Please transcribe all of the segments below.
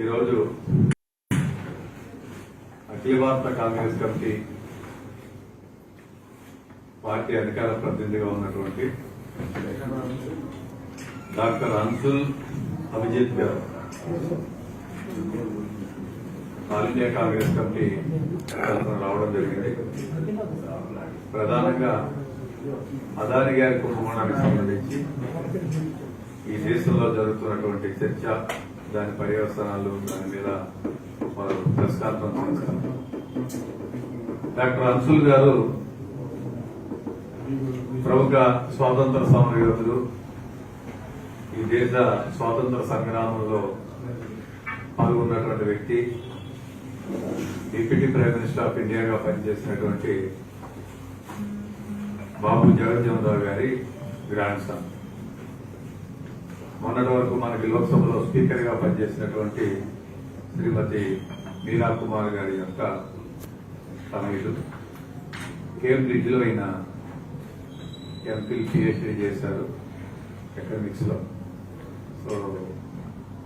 ఈరోజు అఖిల భారత Congress committee party అధికార ప్రతినిధిగా ఉన్నటువంటి డాక్టర్ అన్సుల్ అభిజిత్ గారు ఆల్ ఇండియా కాంగ్రెస్ కమిటీ రావడం జరిగింది. ప్రధానంగా అదాని గారి కుంభకోణానికి సంబంధించి ఈ దేశంలో జరుగుతున్నటువంటి చర్చ, దాని పర్యవసానాలు, దాని మీద వారు ప్రెస్ కాన్ఫరెన్స్ చేస్తారు. డాక్టర్ అన్సుల్ గారు ప్రముఖ స్వాతంత్ర సమరయోధులు. ఈ దేశ స్వాతంత్ర సంగ్రామంలో పాల్గొన్నటువంటి వ్యక్తి. డిప్యూటీ ప్రైమ్ మినిస్టర్ ఆఫ్ ఇండియాగా పనిచేసినటువంటి బాబు జగజ్జీవన్ రావు గారి గ్రాండ్ సన్. మొన్నటి వరకు మనకి లోక్సభలో స్పీకర్ గా పనిచేసినటువంటి శ్రీమతి మీరా కుమార్ గారి యొక్క తనయుడు. కేంబ్రిడ్జ్ లో ఆయన ఎంఫిల్ పిహెచ్డీ చేశారు ఎకనామిక్స్ లో. సో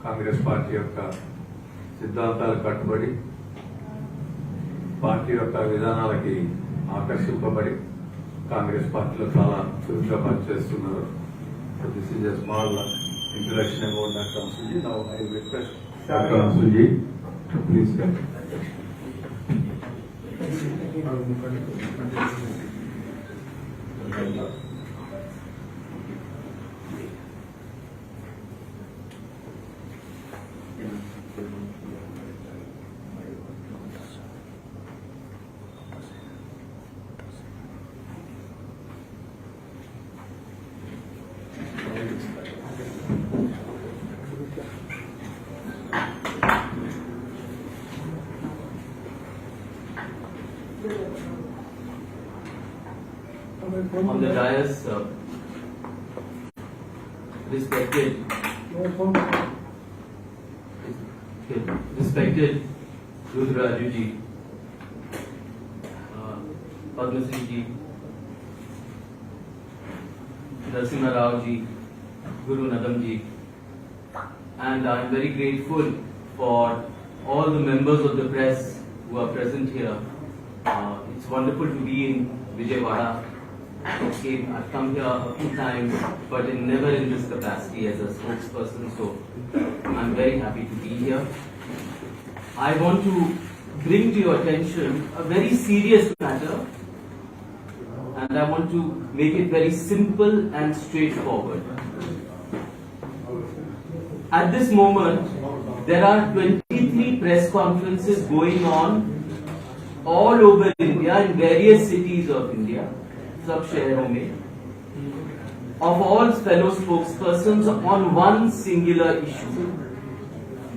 కాంగ్రెస్ పార్టీ యొక్క సిద్ధాంతాలకు కట్టుబడి, పార్టీ యొక్క విధానాలకి ఆకర్షింపబడి కాంగ్రెస్ పార్టీలో చాలా చురుగ్గా పనిచేస్తున్నారు. This is a small introduction about Dr. Ansulji. Now I request Dr. Ansulji to please come. On the dais, respected Rudraju ji, Padma Singh ji, Narasimha Rao ji, Guru Nadam ji, and I am very grateful for all the members of the press who are present here. It's wonderful to be in Vijayawada. I've come here a few times, but never in this capacity as a spokesperson, so I'm very happy to be here. I want to bring to your attention a very serious matter, and I want to make it very simple and straightforward. At this moment, there are 23 press conferences going on all over India, in various cities of India, सब शहरों में, of all fellow spokespersons on one singular issue,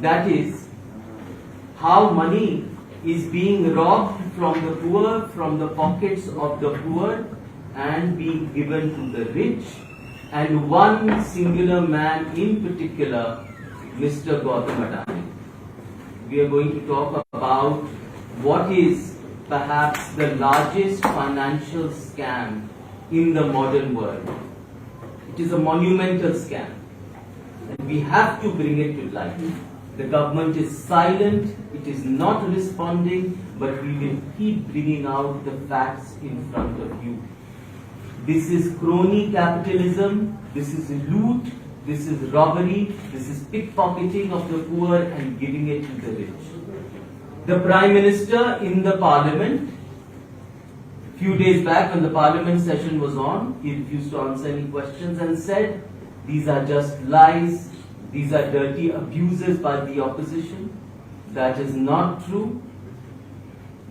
that is how money is being robbed from the poor, from the pockets of the poor, and being given to the rich, and one singular man in particular, Mr. Gautam Adani. We are going to talk about what is perhaps the largest financial scam in the modern world. It is a monumental scam, and we have to bring it to light. The government is silent, it is not responding, but we will keep bringing out the facts in front of you. This is crony capitalism, this is loot, this is robbery, this is pickpocketing of the poor and giving it to the rich. The Prime Minister in the Parliament, few days back when the Parliament session was on, he refused to answer any questions and said, these are just lies, these are dirty abuses by the opposition. That is not true.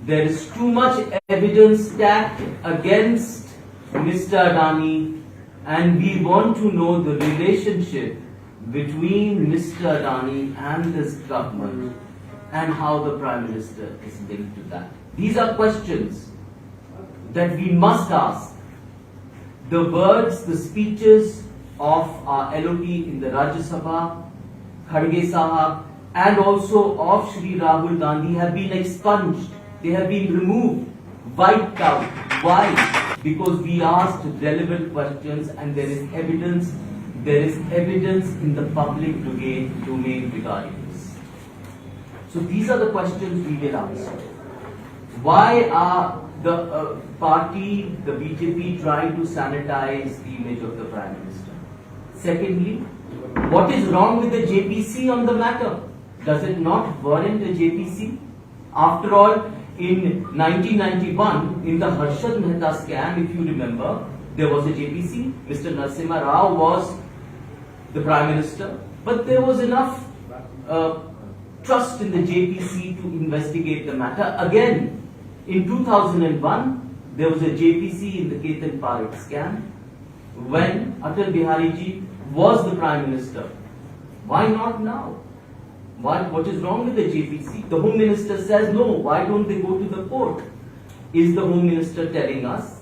There is too much evidence stacked against Mr. Adani, and we want to know the relationship between Mr. Adani and this government, and how the Prime Minister is linked to that. These are questions that we must ask. The words, the speeches of our LOP in the Rajya Sabha, Kharge Sahab, and also of Shri Rahul Gandhi have been expunged. They have been removed, wiped out. Why? Because we asked relevant questions, and there is evidence in the public domain regarding this. So these are the questions we will answer. Why are the party, the BJP, trying to sanitize the image of the Prime Minister? Secondly, what is wrong with the JPC on the matter? Does it not warrant a JPC? After all, in 1991, in the Harshad Mehta scam, if you remember, there was a JPC. Mr. Narasimha Rao was the Prime Minister, but there was enough trust in the JPC to investigate the matter. Again, in 2001, there was a JPC in the Ketan Parekh scam when Atal Bihari Ji was the Prime Minister. Why not now? What is wrong with the JPC? The Home Minister says no. Why don't they go to the court? Is the Home Minister telling us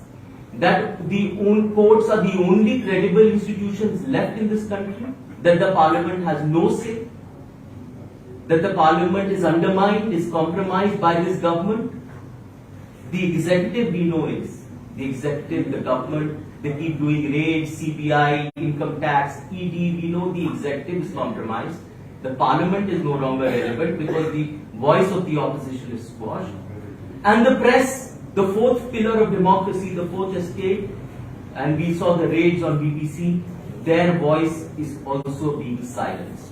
that the courts are the only credible institutions left in this country? That the Parliament has no say? That the Parliament is undermined, is compromised by this government? The executive, we know, is the executive, the government, they keep doing raids, CBI, income tax, ED. We know the executive is compromised. The Parliament is no longer relevant because the voice of the opposition is squashed. And the press, the fourth pillar of democracy, the fourth estate, and we saw the raids on BBC, their voice is also being silenced.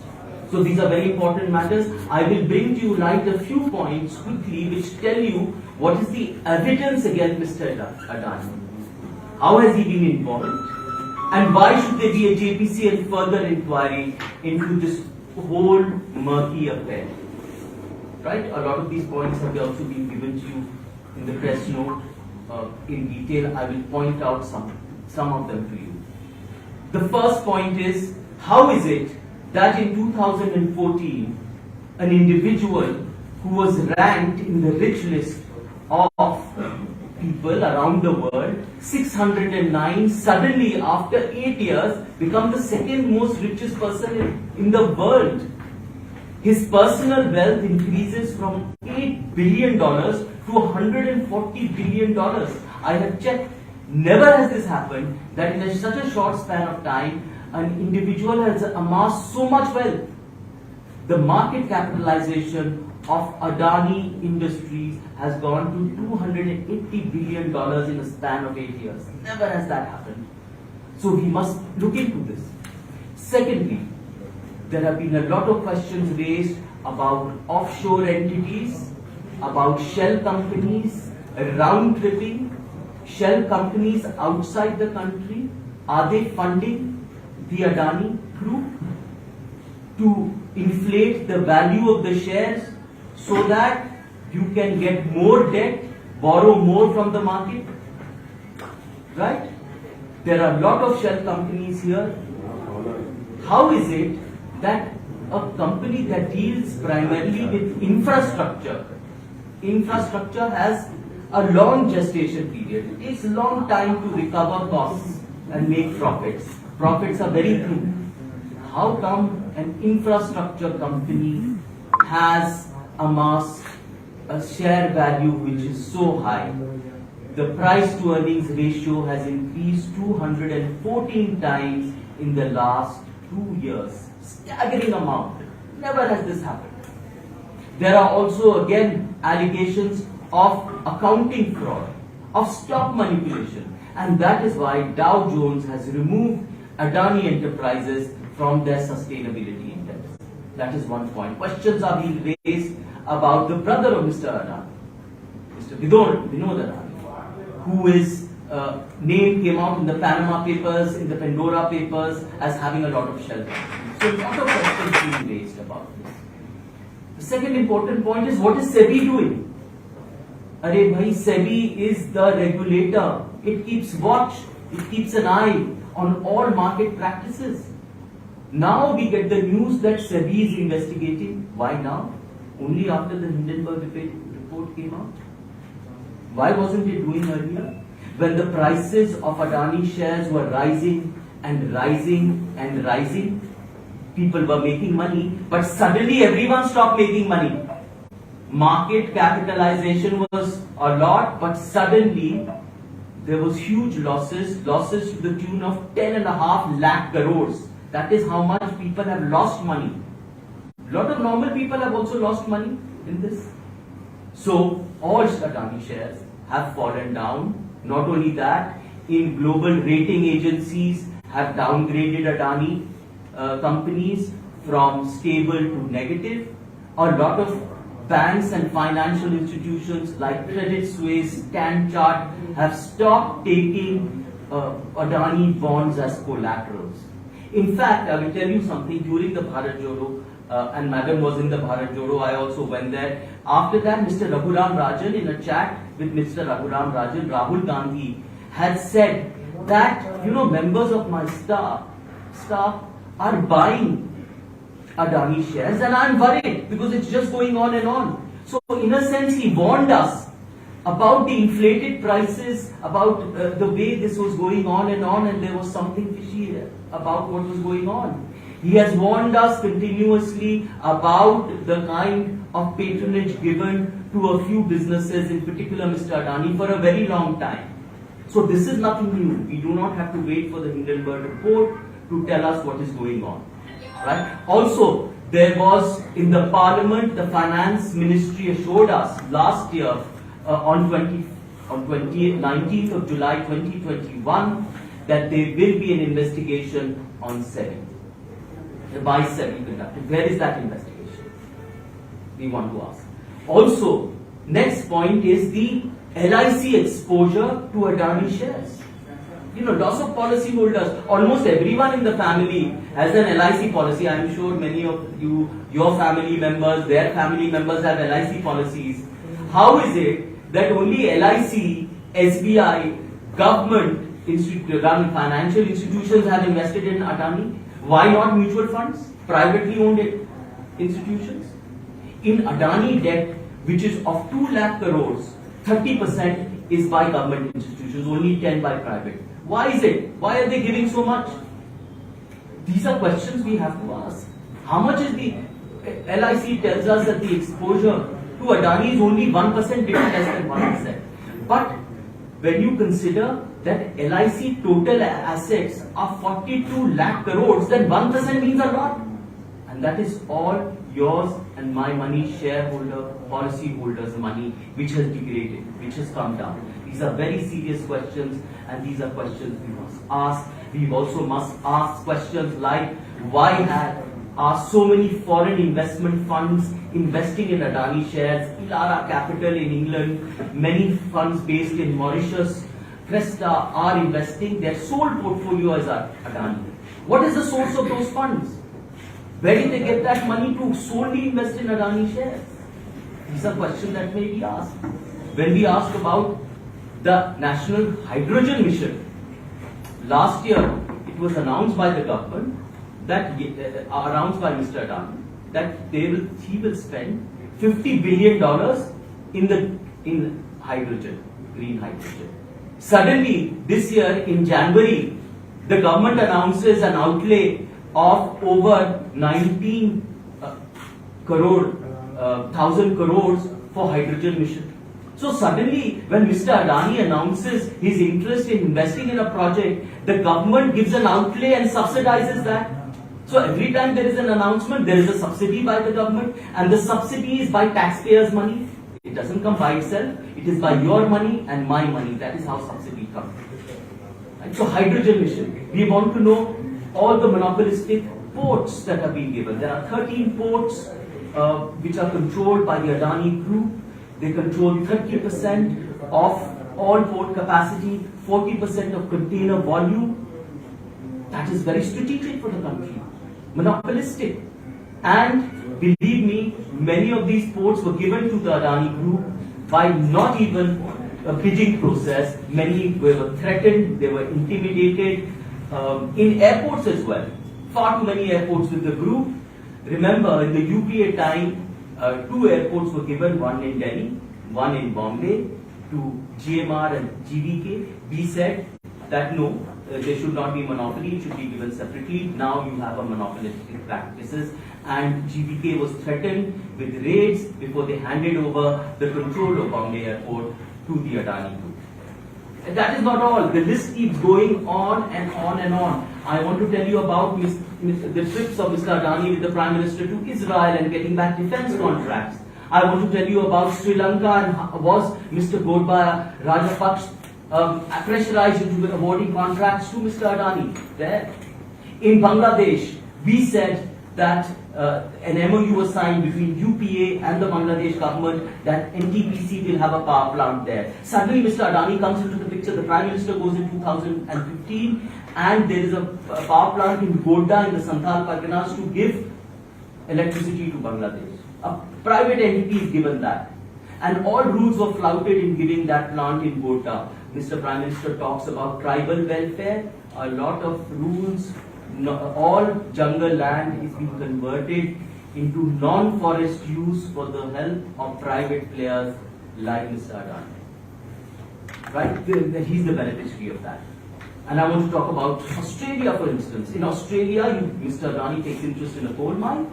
So these are very important matters. I will bring to you light a few points quickly which tell you what is the evidence against Mr. Adani. How has he been involved? And why should there be a JPC and further inquiry into this whole murky affair? Right? A lot of these points have also been given to you in the press note in detail. I will point out some of them to you. The first point is, how is it that in 2014, an individual who was ranked in the rich list of people around the world, 609, suddenly after 8 years become the second most richest person in the world? His personal wealth increases from $8 billion to $140 billion. I have checked. Never has this happened that in such a short span of time, an individual has amassed so much wealth. The market capitalization of Adani Industries has gone to $280 billion in a span of 8 years. Never has that happened. So we must look into this. Secondly, there have been a lot of questions raised about offshore entities, about shell companies, round tripping, shell companies outside the country. Are they funding the Adani group to inflate the value of the shares so that you can get more debt, borrow more from the market? Right? There are a lot of shell companies here. How is it that a company that deals primarily with infrastructure has a long gestation period? It takes a long time to recover costs and make profits. Profits are very thin. How come an infrastructure company has amassed a share value which is so high? The price to earnings ratio has increased 214 times in the last 2 years. Staggering amount. Never has this happened. There are also again allegations of accounting fraud, of stock manipulation, and that is why Dow Jones has removed Adani Enterprises from their sustainability index. That is one point. Questions are being raised about the brother of Mr. Adani, Mr. Vinod Adani, who his name came out in the Panama Papers, in the Pandora Papers as having a lot of shell companies. So a lot of questions being raised about this. The second important point is, what is SEBI doing? Arey bhai, SEBI is the regulator. It keeps watch, it keeps an eye on all market practices. Now we get the news that SEBI is investigating. Why now? Only after the Hindenburg report came out? Why wasn't it doing earlier? When the prices of Adani shares were rising and rising and rising, people were making money, but suddenly everyone stopped making money. Market capitalization was a lot, but suddenly there was huge losses to the tune of 10.5 lakh crores. That is how much people have lost money. lot of normal people have also lost money in this. So all Adani shares have fallen down. Not only that, in global rating agencies have downgraded Adani companies from stable to negative. A lot of banks and financial institutions like Credit Suisse, Canchart have stopped taking Adani bonds as collaterals. In fact, I will tell you something, during the Bharat Jodo, and Madam was in the Bharat Jodo, I also went there. After that, Mr. Raghuram Rajan, in a chat with Mr. Raghuram Rajan, Rahul Gandhi had said that, members of my staff are buying Adani shares, and I am worried because it's just going on and on. So in a sense, he warned us about the inflated prices, about the way this was going on, and there was something fishy about what was going on. He has warned us continuously about the kind of patronage given to a few businesses, in particular Mr. Adani, for a very long time. So this is nothing new. We do not have to wait for the Hindenburg report to tell us what is going on. Right? Also, there was in the Parliament, the Finance Ministry assured us last year on 19th of July 2021 that there will be an investigation on SEBI. By SEBI conducted. Where is that investigation? We want to ask. Also, next point is the LIC exposure to Adani shares. Lots of policy holders, almost everyone in the family has an LIC policy. I am sure many of you, your family members, their family members have LIC policies. How is it that only LIC, SBI, government, financial institutions have invested in Adani? Why not mutual funds, privately owned institutions? In Adani debt, which is of 2 lakh crores, 30% is by government institutions, only 10 by private. Why is it? Why are they giving so much? These are questions we have to ask. How much is the LIC tells us that the exposure to Adani is only 1%, bit less than 1%. But when you consider that LIC total assets are 42 lakh crores, then 1% means a lot. And that is all yours and my money, shareholder, policy holders' money, which has degraded, which has come down. These are very serious questions, and these are questions we must ask. We also must ask questions like, why are so many foreign investment funds investing in Adani shares? Elara Capital in England, many funds based in Mauritius, Cresta are investing. Their sole portfolio is Adani. What is the source of those funds? Where did they get that money to solely invest in Adani shares? These are questions that may be asked. When we asked about the National Hydrogen Mission, last year it was announced by the government that announced by Mr. Adani that he will spend $50 billion in hydrogen, green hydrogen. Suddenly, this year in January, the government announces an outlay of over 19 thousand crores for hydrogen mission. So suddenly, when Mr. Adani announces his interest in investing in a project, the government gives an outlay and subsidizes that. So every time there is an announcement, there is a subsidy by the government, and the subsidy is by taxpayers' money. It doesn't come by itself. It is by your money and my money. That is how subsidy comes. Right? So hydrogen mission. We want to know all the monopolistic ports that have been given. There are 13 ports which are controlled by the Adani Group. They control 30% of all port capacity, 40% of container volume. That is very strategic for the country. Monopolistic. And believe me, many of these ports were given to the Adani Group by not even a bidding process. Many were threatened, they were intimidated. In airports as well. Far too many airports with the group. Remember, in the UPA time, 2 airports were given, one in Delhi, one in Bombay, to GMR and GVK. We said that no, there should not be monopoly, it should be given separately. Now you have a monopolistic practices, and GVK was threatened with raids before they handed over the control of Bombay Airport to the Adani Group. That is not all. The list keeps going on and on and on. I want to tell you about the trips of Mr. Adani with the Prime Minister to Israel and getting back defense contracts. I want to tell you about Sri Lanka and was Mr. Gotabaya Rajapaksa pressurized into awarding contracts to Mr. Adani there. In Bangladesh, we said that an MOU was signed between UPA and the Bangladesh government that NTPC will have a power plant there. Suddenly Mr. Adani comes into the picture, the Prime Minister goes in 2015 and there is a power plant in Godda in the Santhal Parganas to give electricity to Bangladesh. A private entity is given that. And all rules were flouted in giving that plant in Godda. Mr. Prime Minister talks about tribal welfare, a lot of rules. All jungle land is being converted into non-forest use for the help of private players like Mr. Adani. Right? He's the beneficiary of that. And I want to talk about Australia, for instance. In Australia, Mr. Adani takes interest in a coal mine.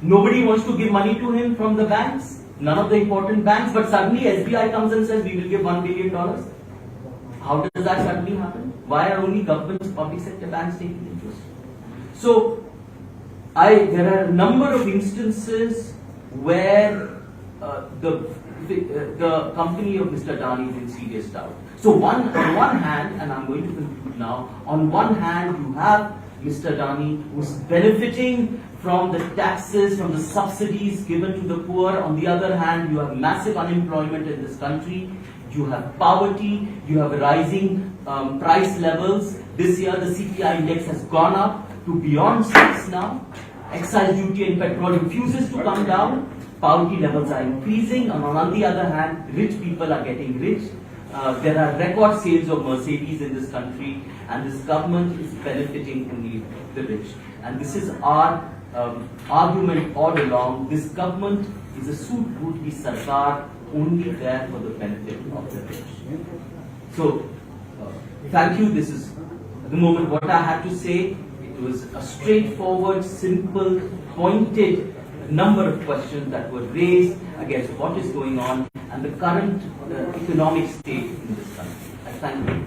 Nobody wants to give money to him from the banks, none of the important banks, but suddenly SBI comes and says, we will give $1 billion. How does that suddenly happen? Why are only governments, public sector banks taking interest? So, there are a number of instances where the company of Mr. Adani is in serious doubt. So, on one hand, and I'm going to conclude now, on one hand you have Mr. Adani who's benefiting from the taxes, from the subsidies given to the poor. On the other hand, you have massive unemployment in this country. You have poverty, you have rising price levels. This year the CPI index has gone up to beyond 6 now. Excise duty on petrol refuses to come down. Poverty levels are increasing, and on the other hand, rich people are getting rich. There are record sales of Mercedes in this country, and this government is benefiting only the rich. And this is our argument all along. This government is a Soot-Bhoot Sarkar, only there for the benefit of the rich. So, thank you. This is the moment. What I had to say, it was a straightforward, simple, pointed number of questions that were raised against what is going on and the current economic state in this country. I thank you.